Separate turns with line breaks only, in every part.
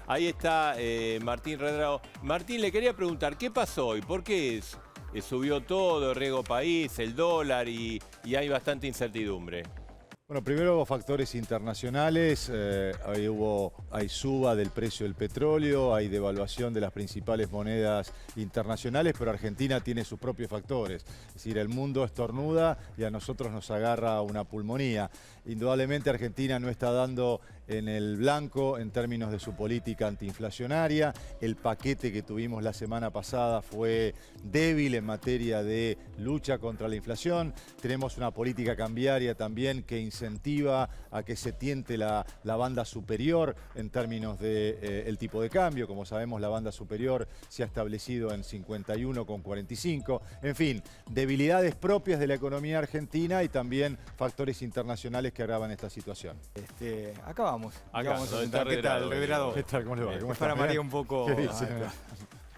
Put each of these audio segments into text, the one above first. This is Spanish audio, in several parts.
Ahí está Martín Redrado. Martín, le quería preguntar, ¿qué pasó hoy? ¿Por qué subió todo, riesgo país, el dólar y hay bastante incertidumbre?
Bueno, primero hubo factores internacionales, hay suba del precio del petróleo, hay devaluación de las principales monedas internacionales, pero Argentina tiene sus propios factores. Es decir, el mundo estornuda y a nosotros nos agarra una pulmonía. Indudablemente Argentina no está dando en el blanco en términos de su política antiinflacionaria. El paquete que tuvimos la semana pasada fue débil en materia de lucha contra la inflación. Tenemos una política cambiaria también que incentiva a que se tiente la banda superior en términos del tipo de cambio. Como sabemos, la banda superior se ha establecido en 51,45. En fin, debilidades propias de la economía argentina y también factores internacionales que agravan esta situación.
Acá vamos.
Acá,
vamos a
está
sentar. ¿Qué tal, Redrado?
¿Qué tal? ¿Cómo le va? ¿Cómo
Para
está?
María un poco...
¿Qué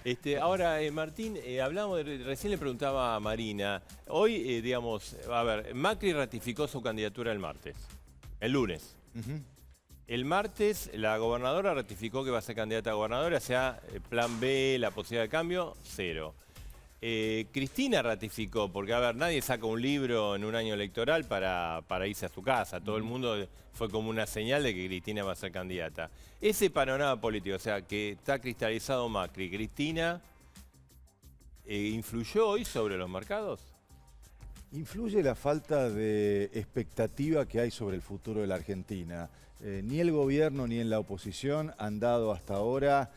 dice?
Ahora, Martín, hablamos recién le preguntaba a Marina, hoy, digamos, a ver, Macri ratificó su candidatura el martes, el lunes. El martes la gobernadora ratificó que va a ser candidata a gobernadora, o sea, plan B, la posibilidad de cambio, cero. Cristina ratificó, porque a ver, nadie saca un libro en un año electoral para irse a su casa. Todo el mundo fue como una señal de que Cristina va a ser candidata. Ese panorama político, o sea, que está cristalizado Macri, Cristina, ¿influyó hoy sobre los mercados?
Influye la falta de expectativa que hay sobre el futuro de la Argentina. Ni el gobierno ni en la oposición han dado hasta ahora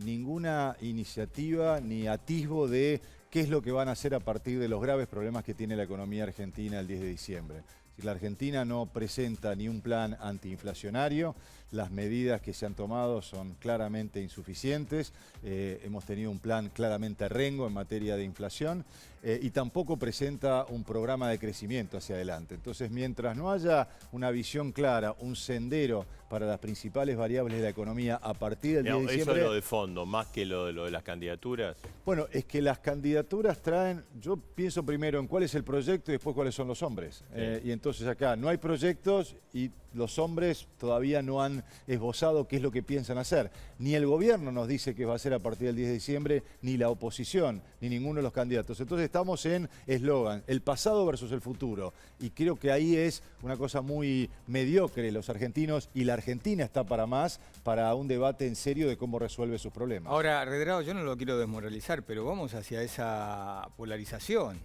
ninguna iniciativa ni atisbo de qué es lo que van a hacer a partir de los graves problemas que tiene la economía argentina el 10 de diciembre. Si la Argentina no presenta ni un plan antiinflacionario, las medidas que se han tomado son claramente insuficientes. Hemos tenido un plan claramente rengo en materia de inflación y tampoco presenta un programa de crecimiento hacia adelante. Entonces, mientras no haya una visión clara, un sendero para las principales variables de la economía a partir del 10 de diciembre...
Eso es lo de fondo, más que lo de las candidaturas.
Bueno, es que las candidaturas traen... Yo pienso primero en cuál es el proyecto y después cuáles son los hombres. Y entonces acá no hay proyectos y los hombres todavía no han esbozado qué es lo que piensan hacer. Ni el gobierno nos dice qué va a hacer a partir del 10 de diciembre, ni la oposición, ni ninguno de los candidatos. Entonces estamos en eslogan, el pasado versus el futuro. Y creo que ahí es una cosa muy mediocre los argentinos y la Argentina está para más, para un debate en serio de cómo resuelve sus problemas.
Ahora, Redrado, yo no lo quiero desmoralizar, pero vamos hacia esa polarización.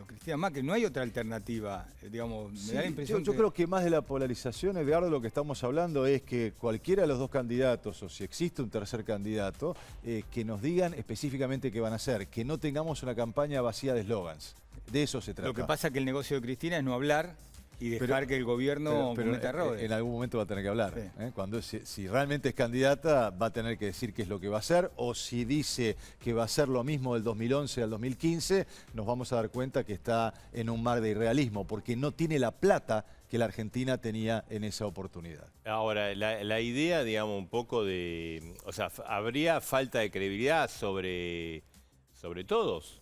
Cristina Macri, no hay otra alternativa, digamos, me da la impresión
yo creo que más de la polarización, Edgardo, lo que estamos hablando es que cualquiera de los dos candidatos, o si existe un tercer candidato, que nos digan específicamente qué van a hacer, que no tengamos una campaña vacía de eslogans. De eso se trata.
Lo que pasa es que el negocio de Cristina es no hablar y dejar que el gobierno cometa errores.
En algún momento va a tener que hablar.
Sí.
Si realmente es candidata, va a tener que decir qué es lo que va a hacer, o si dice que va a hacer lo mismo del 2011 al 2015, nos vamos a dar cuenta que está en un mar de irrealismo, porque no tiene la plata que la Argentina tenía en esa oportunidad.
Ahora, la idea, digamos, un poco de... O sea, ¿habría falta de credibilidad sobre todos?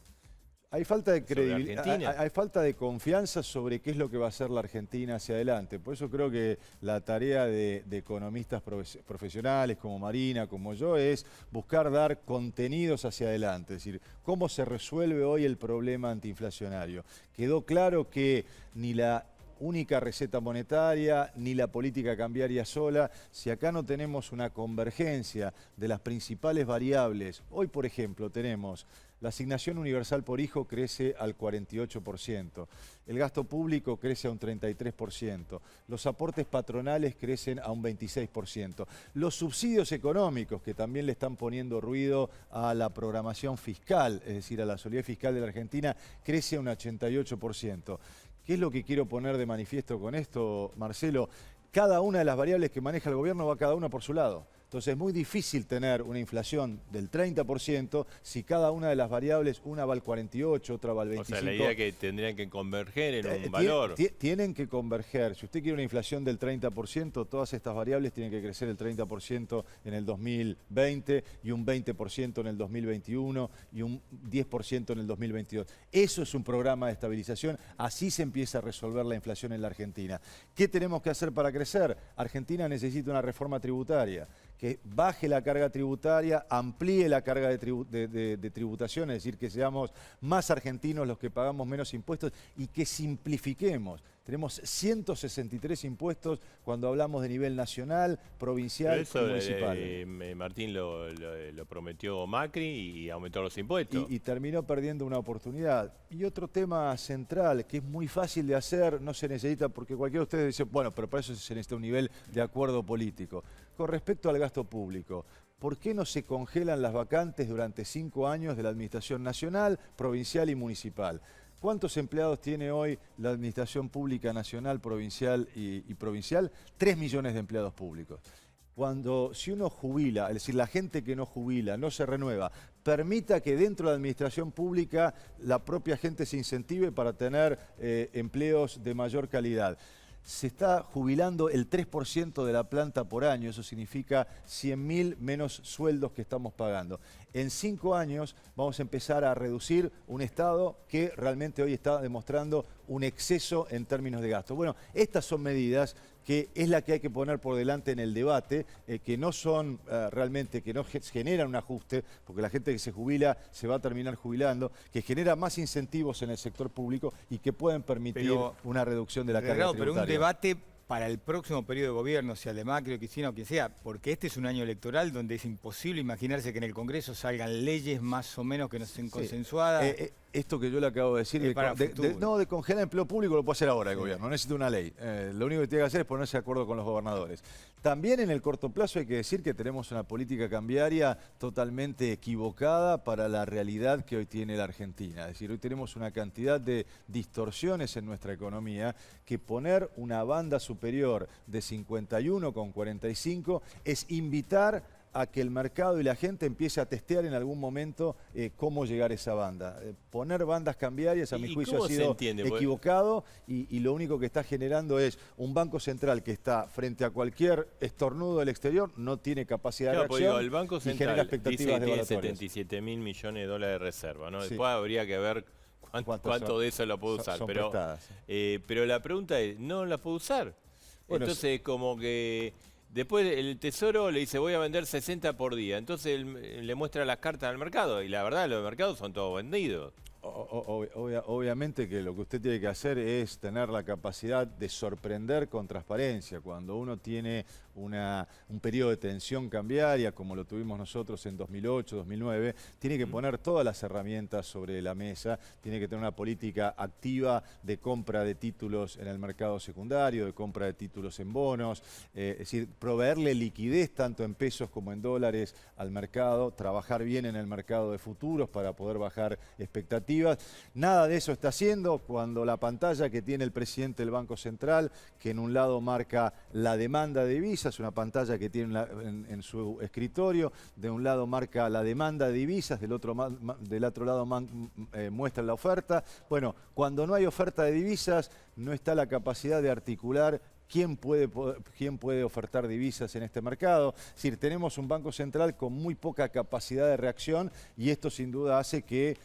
Hay falta de credibilidad, hay falta de confianza sobre qué es lo que va a hacer la Argentina hacia adelante. Por eso creo que la tarea de economistas profesionales como Marina, como yo, es buscar dar contenidos hacia adelante. Es decir, cómo se resuelve hoy el problema antiinflacionario. Quedó claro que ni la única receta monetaria, ni la política cambiaria sola, si acá no tenemos una convergencia de las principales variables. Hoy, por ejemplo, tenemos la asignación universal por hijo crece al 48%, el gasto público crece a un 33%, los aportes patronales crecen a un 26%, los subsidios económicos que también le están poniendo ruido a la programación fiscal, es decir, a la solidez fiscal de la Argentina, crece a un 88%. ¿Qué es lo que quiero poner de manifiesto con esto, Marcelo? Cada una de las variables que maneja el gobierno va cada una por su lado. Entonces es muy difícil tener una inflación del 30% si cada una de las variables, una va al 48, otra va al 25.
O sea, la idea es que tendrían que converger en un valor.
Tienen que converger. Si usted quiere una inflación del 30%, todas estas variables tienen que crecer el 30% en el 2020 y un 20% en el 2021 y un 10% en el 2022. Eso es un programa de estabilización. Así se empieza a resolver la inflación en la Argentina. ¿Qué tenemos que hacer para crecer? Argentina necesita una reforma tributaria que baje la carga tributaria, amplíe la carga de tributación, es decir, que seamos más argentinos los que pagamos menos impuestos y que simplifiquemos. Tenemos 163 impuestos cuando hablamos de nivel nacional, provincial y municipal.
Martín lo prometió Macri y aumentó los impuestos.
Y terminó perdiendo una oportunidad. Y otro tema central, que es muy fácil de hacer, no se necesita, porque cualquiera de ustedes dice, bueno, pero para eso se necesita un nivel de acuerdo político. Con respecto al gasto público, ¿por qué no se congelan las vacantes durante 5 años de la Administración Nacional, Provincial y Municipal? ¿Cuántos empleados tiene hoy la Administración Pública Nacional, Provincial y Provincial? 3 millones de empleados públicos. Si uno jubila, es decir, la gente que no jubila, no se renueva, permita que dentro de la administración pública la propia gente se incentive para tener empleos de mayor calidad. Se está jubilando el 3% de la planta por año, eso significa 100.000 menos sueldos que estamos pagando. En 5 años vamos a empezar a reducir un Estado que realmente hoy está demostrando un exceso en términos de gasto. Bueno, estas son medidas que es la que hay que poner por delante en el debate, que no son realmente, que no generan un ajuste, porque la gente que se jubila se va a terminar jubilando, que genera más incentivos en el sector público y que pueden permitir una reducción de la carga tributaria.
Pero un debate para el próximo periodo de gobierno, sea el de Macri o Cristina o quien sea, porque este es un año electoral donde es imposible imaginarse que en el Congreso salgan leyes más o menos que no estén consensuadas.
Esto que yo le acabo de decir, de congelar empleo público lo puede hacer ahora el gobierno, no necesita una ley. Lo único que tiene que hacer es ponerse de acuerdo con los gobernadores. También en el corto plazo hay que decir que tenemos una política cambiaria totalmente equivocada para la realidad que hoy tiene la Argentina. Es decir, hoy tenemos una cantidad de distorsiones en nuestra economía que poner una banda superior de 51,45 es invitar a que el mercado y la gente empiece a testear en algún momento cómo llegar a esa banda. Poner bandas cambiarias, a mi juicio, ha sido equivocado y lo único que está generando es un Banco Central que está frente a cualquier estornudo del exterior, no tiene capacidad de reacción
el Banco Central
y genera expectativas
dice que tiene 77.000 millones de dólares de reserva, ¿no? Después habría que ver cuánto de eso lo puede usar. Pero la pregunta es, ¿no la puede usar? Bueno, entonces como que después el Tesoro le dice voy a vender 60 por día, entonces él le muestra las cartas al mercado y la verdad los mercados son todos vendidos.
Obviamente que lo que usted tiene que hacer es tener la capacidad de sorprender con transparencia. Cuando uno tiene un periodo de tensión cambiaria, como lo tuvimos nosotros en 2008, 2009, tiene que poner todas las herramientas sobre la mesa, tiene que tener una política activa de compra de títulos en el mercado secundario, de compra de títulos en bonos, es decir, proveerle liquidez tanto en pesos como en dólares al mercado, trabajar bien en el mercado de futuros para poder bajar expectativas. Nada de eso está haciendo cuando la pantalla que tiene el presidente del Banco Central, que en un lado marca la demanda de divisas, una pantalla que tiene en su escritorio, de un lado marca la demanda de divisas, del otro lado muestra la oferta. Bueno, cuando no hay oferta de divisas, no está la capacidad de articular ¿quién puede ofertar divisas en este mercado? Es decir, tenemos un Banco Central con muy poca capacidad de reacción y esto sin duda hace que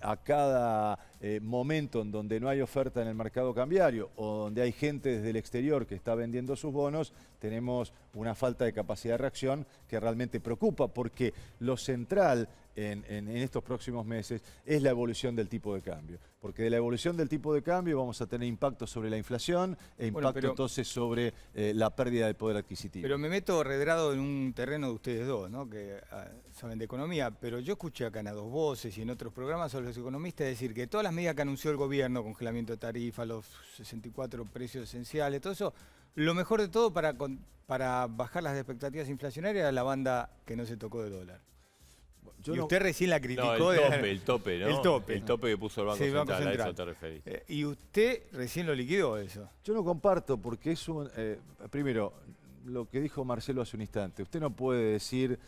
a cada momento en donde no hay oferta en el mercado cambiario o donde hay gente desde el exterior que está vendiendo sus bonos, tenemos una falta de capacidad de reacción que realmente preocupa porque lo central en estos próximos meses es la evolución del tipo de cambio. Porque de la evolución del tipo de cambio vamos a tener impacto sobre la inflación e impacto entonces sobre la pérdida del poder adquisitivo.
Pero me meto redrado en un terreno de ustedes dos, ¿no? Que saben de economía, pero yo escuché acá en A Dos Voces y en otros programas sobre los economistas decir que todas las medidas que anunció el gobierno, congelamiento de tarifas, los 64 precios esenciales, todo eso, lo mejor de todo para bajar las expectativas inflacionarias era la banda que no se tocó de dólar. Y usted recién la criticó.
No, el tope, ¿no? El tope que puso el Banco Central, a eso te referís.
Y usted recién lo liquidó eso.
Yo no comparto porque es un... primero, lo que dijo Marcelo hace un instante, usted no puede decir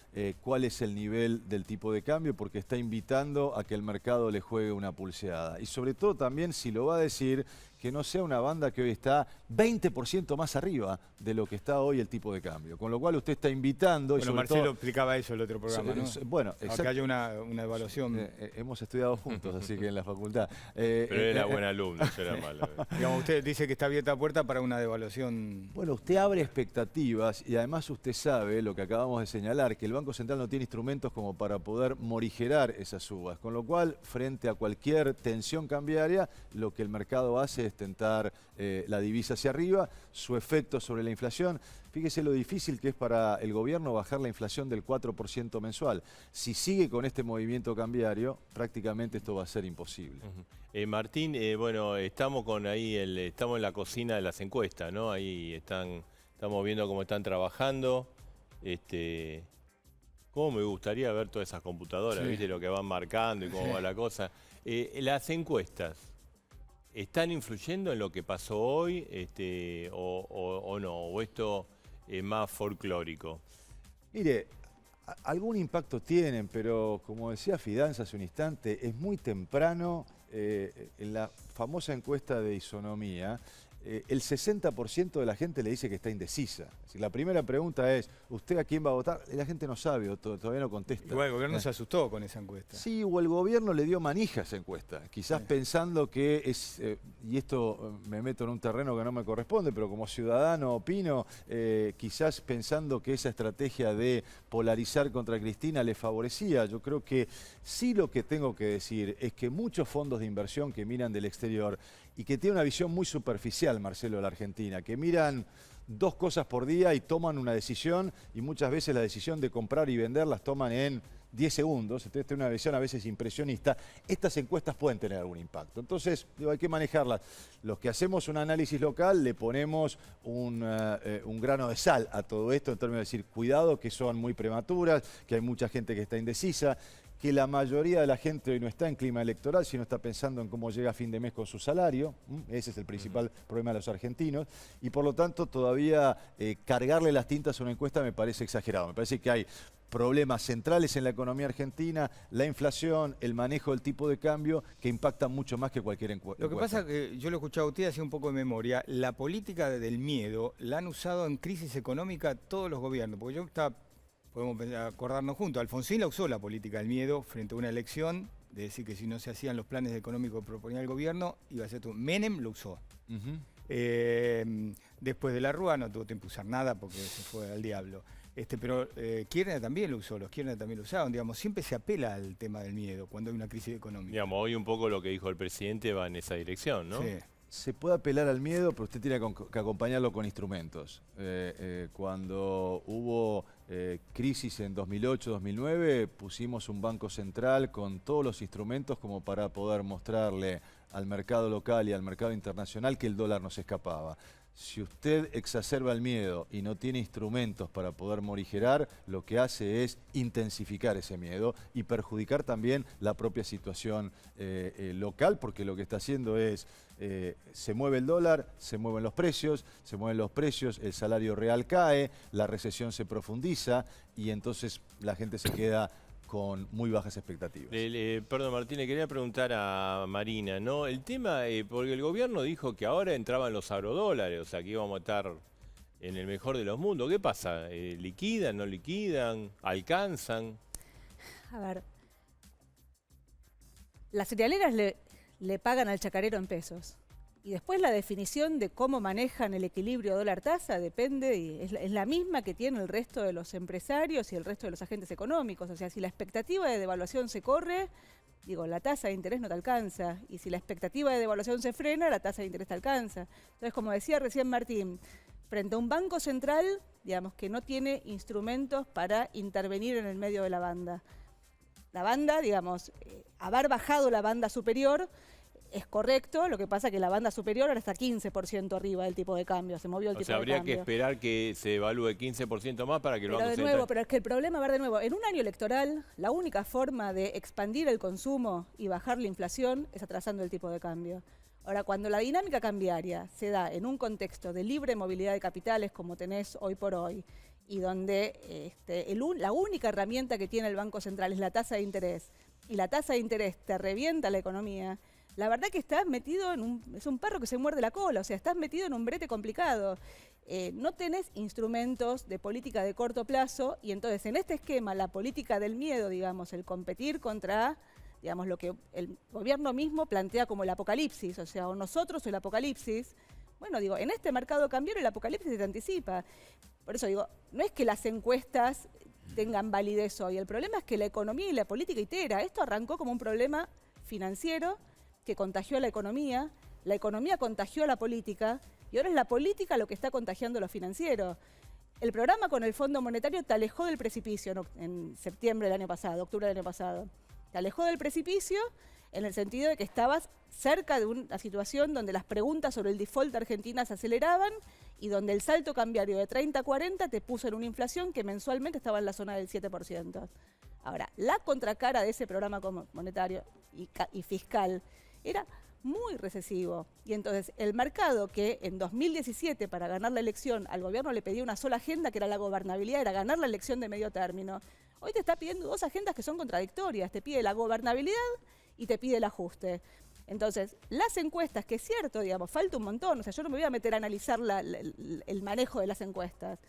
cuál es el nivel del tipo de cambio porque está invitando a que el mercado le juegue una pulseada. Y sobre todo también si lo va a decir, que no sea una banda que hoy está 20% más arriba de lo que está hoy el tipo de cambio. Con lo cual usted está invitando...
Bueno, Marcelo explicaba eso en el otro programa, ¿no?
Bueno,
que haya una evaluación.
Hemos estudiado juntos, así que en la facultad.
Pero era buen alumno, yo era malo.
Digamos, usted dice que está abierta la puerta para una devaluación.
Bueno, usted abre expectativas y además usted sabe, lo que acabamos de señalar, que el Banco Central no tiene instrumentos como para poder morigerar esas subas. Con lo cual, frente a cualquier tensión cambiaria, lo que el mercado hace es tentar la divisa hacia arriba, su efecto sobre la inflación. Fíjese lo difícil que es para el gobierno bajar la inflación del 4% mensual. Si sigue con este movimiento cambiario, prácticamente esto va a ser imposible.
Martín, bueno, estamos estamos en la cocina de las encuestas, ¿no? Ahí estamos viendo cómo están trabajando. Cómo me gustaría ver todas esas computadoras, ¿viste? Lo que van marcando y cómo va la cosa. Las encuestas, ¿están influyendo en lo que pasó hoy o no? ¿O esto es más folclórico?
Mire, algún impacto tienen, pero como decía Fidanza hace un instante, es muy temprano. En la famosa encuesta de Isonomía, el 60% de la gente le dice que está indecisa. Si la primera pregunta es, ¿usted a quién va a votar? La gente no sabe o todavía no contesta.
Igual el gobierno se asustó con esa encuesta.
Sí, o el gobierno le dio manija a esa encuesta. Quizás pensando que es, y esto me meto en un terreno que no me corresponde, pero como ciudadano opino, quizás pensando que esa estrategia de polarizar contra Cristina le favorecía. Yo creo que sí, lo que tengo que decir es que muchos fondos de inversión que miran del exterior y que tienen una visión muy superficial, Marcelo, de la Argentina, que miran 2 cosas por día y toman una decisión, y muchas veces la decisión de comprar y vender las toman en 10 segundos, entonces tiene una visión a veces impresionista. Estas encuestas pueden tener algún impacto, entonces hay que manejarlas. Los que hacemos un análisis local le ponemos un grano de sal a todo esto, en términos de decir, cuidado, que son muy prematuras, que hay mucha gente que está indecisa, que la mayoría de la gente hoy no está en clima electoral, sino está pensando en cómo llega a fin de mes con su salario. Ese es el principal problema de los argentinos. Y por lo tanto, todavía cargarle las tintas a una encuesta me parece exagerado. Me parece que hay problemas centrales en la economía argentina, la inflación, el manejo del tipo de cambio, que impactan mucho más que cualquier encuesta.
Lo que pasa es que yo lo he escuchado a usted, hacía un poco de memoria, la política del miedo la han usado en crisis económica todos los gobiernos, porque podemos acordarnos juntos, Alfonsín la usó la política del miedo frente a una elección, de decir que si no se hacían los planes económicos que proponía el gobierno, iba a ser todo. Menem lo usó. Después de la Rúa no tuvo tiempo de usar nada porque se fue al diablo. Pero Kirchner también lo usó, los Kirchner también lo usaron, digamos, siempre se apela al tema del miedo cuando hay una crisis económica.
Digamos, hoy un poco lo que dijo el presidente va en esa dirección, ¿no?
Sí. Se puede apelar al miedo, pero usted tiene que acompañarlo con instrumentos. Cuando hubo crisis en 2008-2009, pusimos un banco central con todos los instrumentos como para poder mostrarle al mercado local y al mercado internacional que el dólar no se escapaba. Si usted exacerba el miedo y no tiene instrumentos para poder morigerar, lo que hace es intensificar ese miedo y perjudicar también la propia situación local, porque lo que está haciendo es, se mueve el dólar, se mueven los precios, el salario real cae, la recesión se profundiza y entonces la gente se queda con muy bajas expectativas.
Perdón, Martín, le quería preguntar a Marina, ¿no? El tema, porque el gobierno dijo que ahora entraban los agrodólares, o sea, que íbamos a estar en el mejor de los mundos. ¿Qué pasa? ¿Liquidan, no liquidan? ¿Alcanzan?
A ver, las cerealeras le pagan al chacarero en pesos. Y después la definición de cómo manejan el equilibrio dólar-tasa depende, y es la misma que tiene el resto de los empresarios y el resto de los agentes económicos. O sea, si la expectativa de devaluación se corre, la tasa de interés no te alcanza. Y si la expectativa de devaluación se frena, la tasa de interés te alcanza. Entonces, como decía recién Martín, frente a un banco central, digamos, que no tiene instrumentos para intervenir en el medio de la banda. La banda, digamos, haber bajado la banda superior es correcto, lo que pasa es que la banda superior ahora está 15% arriba del tipo de cambio, se movió el tipo de cambio.
O sea, habría que esperar que se evalúe 15% más para que lo Banco Central...
Pero es que el problema, a ver de nuevo, en un año electoral, la única forma de expandir el consumo y bajar la inflación es atrasando el tipo de cambio. Ahora, cuando la dinámica cambiaria se da en un contexto de libre movilidad de capitales como tenés hoy por hoy, y donde la única herramienta que tiene el Banco Central es la tasa de interés, y la tasa de interés te revienta la economía, la verdad que estás metido es un perro que se muerde la cola, o sea, estás metido en un brete complicado. No tenés instrumentos de política de corto plazo y entonces en este esquema la política del miedo, digamos, el competir contra, digamos, lo que el gobierno mismo plantea como el apocalipsis, o sea, o nosotros o el apocalipsis. Bueno, digo, en este mercado cambiario el apocalipsis se anticipa. Por eso digo, no es que las encuestas tengan validez hoy, el problema es que la economía y la política itera. Esto arrancó como un problema financiero que contagió a la economía contagió a la política, y ahora es la política lo que está contagiando lo financiero. El programa con el Fondo Monetario te alejó del precipicio en septiembre del año pasado, octubre del año pasado. Te alejó del precipicio en el sentido de que estabas cerca de una situación donde las preguntas sobre el default de Argentina se aceleraban y donde el salto cambiario de 30 a 40 te puso en una inflación que mensualmente estaba en la zona del 7%. Ahora, la contracara de ese programa monetario y fiscal era muy recesivo. Y entonces el mercado, que en 2017 para ganar la elección al gobierno le pedía una sola agenda, que era la gobernabilidad, era ganar la elección de medio término, hoy te está pidiendo dos agendas que son contradictorias. Te pide la gobernabilidad y te pide el ajuste. Entonces, las encuestas, que es cierto, digamos, falta un montón, o sea, yo no me voy a meter a analizar el manejo de las encuestas.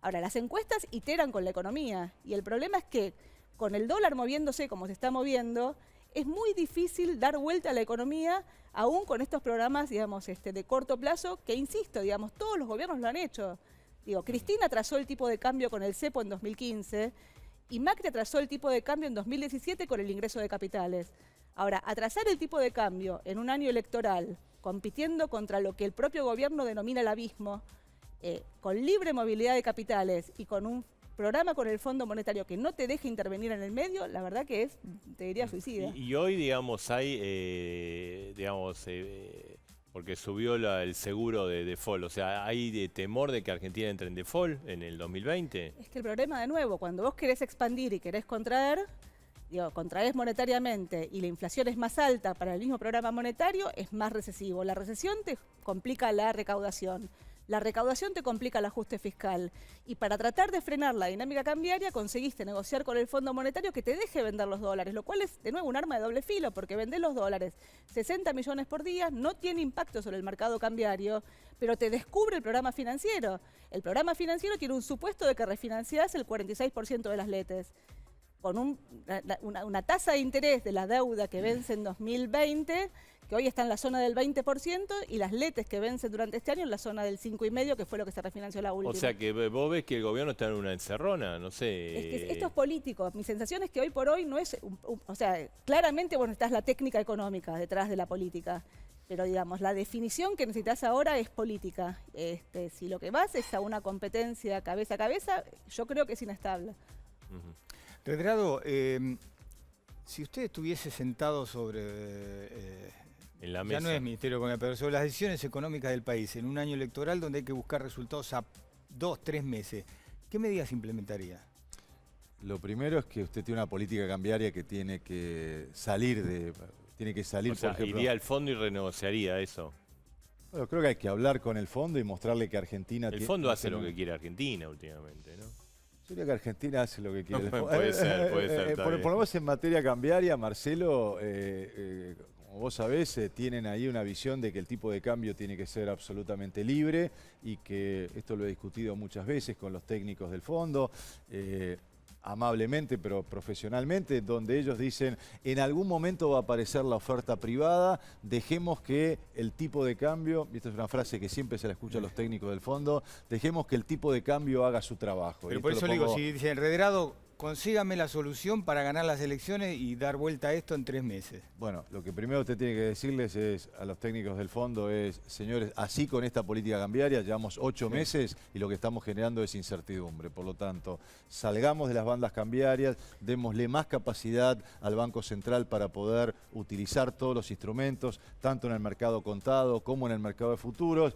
Ahora, las encuestas iteran con la economía y el problema es que con el dólar moviéndose como se está moviendo, es muy difícil dar vuelta a la economía, aún con estos programas, digamos, de corto plazo, que insisto, digamos, todos los gobiernos lo han hecho. Digo, Cristina atrasó el tipo de cambio con el cepo en 2015 y Macri atrasó el tipo de cambio en 2017 con el ingreso de capitales. Ahora, atrasar el tipo de cambio en un año electoral, compitiendo contra lo que el propio gobierno denomina el abismo, con libre movilidad de capitales y con un programa con el Fondo Monetario que no te deja intervenir en el medio, la verdad que es, te diría, suicida.
Y hoy, digamos, hay, porque subió el seguro de default, o sea, ¿hay temor de que Argentina entre en default en el 2020?
Es que el problema, de nuevo, cuando vos querés expandir y querés contraer, contraes monetariamente y la inflación es más alta para el mismo programa monetario, es más recesivo. La recesión te complica la recaudación. La recaudación te complica el ajuste fiscal. Y para tratar de frenar la dinámica cambiaria, conseguiste negociar con el Fondo Monetario que te deje vender los dólares, lo cual es, de nuevo, un arma de doble filo, porque vender los dólares 60 millones por día no tiene impacto sobre el mercado cambiario, pero te descubre el programa financiero. El programa financiero tiene un supuesto de que refinanciás el 46% de las letes. Con una tasa de interés de la deuda que vence en 2020, que hoy está en la zona del 20%, y las letes que vencen durante este año en la zona del 5,5%, que fue lo que se refinanció la última.
O sea que vos ves que el gobierno está en una encerrona, no sé.
Es que esto es político. Mi sensación es que hoy por hoy no es... o sea, claramente, bueno, está la técnica económica detrás de la política, pero digamos, la definición que necesitas ahora es política. Si lo que vas es a una competencia cabeza a cabeza, yo creo que es inestable.
Redrado, si usted estuviese sentado sobre,
en la mesa,
ya no es Ministerio de Economía, pero sobre las decisiones económicas del país, en un año electoral donde hay que buscar resultados a 2, 3 meses, ¿qué medidas implementaría?
Lo primero es que usted tiene una política cambiaria que tiene que salir,
o sea,
por ejemplo,
iría al fondo y renegociaría eso.
Bueno, creo que hay que hablar con el fondo y mostrarle que Argentina...
El fondo hace lo que quiere Argentina últimamente, ¿no?
Yo diría que Argentina hace lo que quiere.
Puede ser.
Por lo menos en materia cambiaria, Marcelo, como vos sabés, tienen ahí una visión de que el tipo de cambio tiene que ser absolutamente libre y que esto lo he discutido muchas veces con los técnicos del fondo, amablemente pero profesionalmente, donde ellos dicen en algún momento va a aparecer la oferta privada, dejemos que el tipo de cambio, y esta es una frase que siempre se la escucha a los técnicos del fondo, dejemos que el tipo de cambio haga su trabajo.
Pero por eso le digo, si dice Redrado, consígame la solución para ganar las elecciones y dar vuelta a esto en 3 meses.
Bueno, lo que primero usted tiene que decirles es a los técnicos del fondo es, señores, así con esta política cambiaria llevamos 8 meses y lo que estamos generando es incertidumbre. Por lo tanto, salgamos de las bandas cambiarias, démosle más capacidad al Banco Central para poder utilizar todos los instrumentos, tanto en el mercado contado como en el mercado de futuros.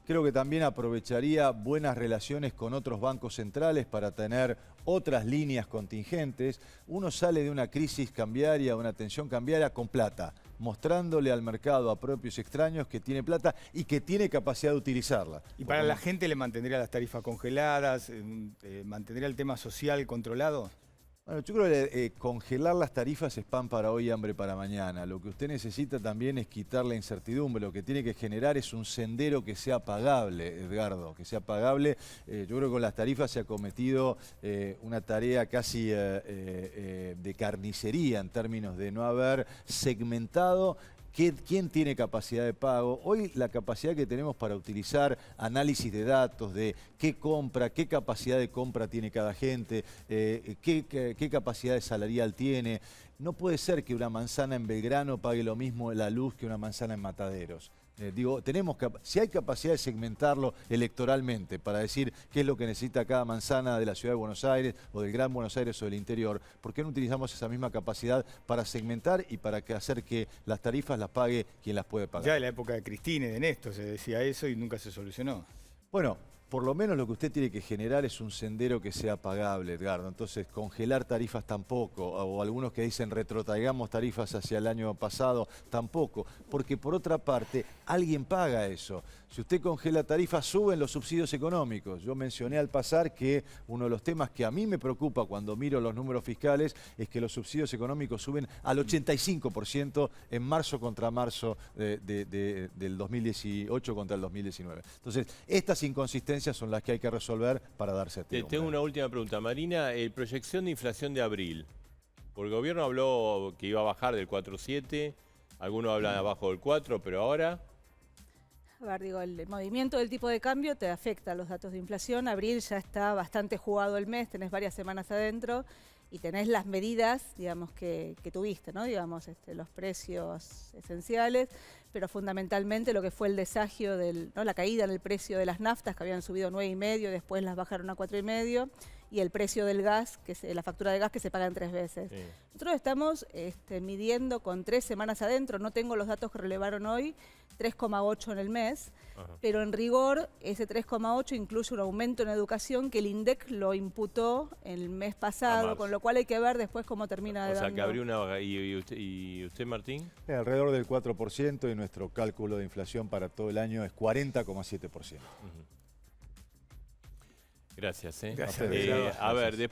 Creo que también aprovecharía buenas relaciones con otros bancos centrales para tener otras líneas contingentes. Uno sale de una crisis cambiaria, una tensión cambiaria con plata, mostrándole al mercado, a propios y extraños, que tiene plata y que tiene capacidad de utilizarla.
¿Y para la gente le mantendría las tarifas congeladas, mantendría el tema social controlado?
Bueno, yo creo que congelar las tarifas es pan para hoy, hambre para mañana. Lo que usted necesita también es quitar la incertidumbre. Lo que tiene que generar es un sendero que sea pagable, Edgardo, que sea pagable. Yo creo que con las tarifas se ha cometido una tarea casi de carnicería en términos de no haber segmentado ¿quién tiene capacidad de pago? Hoy la capacidad que tenemos para utilizar análisis de datos, de qué compra, qué capacidad de compra tiene cada gente, qué capacidad salarial tiene. No puede ser que una manzana en Belgrano pague lo mismo la luz que una manzana en Mataderos. Si hay capacidad de segmentarlo electoralmente para decir qué es lo que necesita cada manzana de la Ciudad de Buenos Aires o del Gran Buenos Aires o del interior, ¿por qué no utilizamos esa misma capacidad para segmentar y para hacer que las tarifas las pague quien las puede pagar?
Ya en la época de Cristina y de Néstor se decía eso y nunca se solucionó.
Bueno, por lo menos lo que usted tiene que generar es un sendero que sea pagable, Edgardo. Entonces, congelar tarifas tampoco, o algunos que dicen retrotraigamos tarifas hacia el año pasado, tampoco. Porque por otra parte, alguien paga eso. Si usted congela tarifas, suben los subsidios económicos. Yo mencioné al pasar que uno de los temas que a mí me preocupa cuando miro los números fiscales es que los subsidios económicos suben al 85% en marzo contra marzo del 2018 contra el 2019. Entonces, estas inconsistencias son las que hay que resolver para dar certidumbre.
Tengo una última pregunta. Marina, proyección de inflación de abril. Porque el gobierno habló que iba a bajar del 4,7, algunos hablan abajo del 4, pero ahora...
A ver, digo, el movimiento del tipo de cambio te afecta a los datos de inflación. Abril ya está bastante jugado el mes, tenés varias semanas adentro y tenés las medidas, digamos, que tuviste, ¿no? Digamos, los precios esenciales, pero fundamentalmente lo que fue el desagio, la caída en el precio de las naftas, que habían subido 9,5, después las bajaron a 4,5, y el precio del gas, la factura de gas que se paga en 3 veces. Sí. Nosotros estamos midiendo con 3 semanas adentro, no tengo los datos que relevaron hoy, 3,8 en el mes, pero en rigor ese 3,8 incluye un aumento en educación que el INDEC lo imputó el mes pasado, con lo cual hay que ver después cómo termina de
O sea, que abrió una baja. ¿Y usted, Martín?
Alrededor del 4% y nuestro cálculo de inflación para todo el año es 40,7%.
Gracias.
Gracias.
A ver,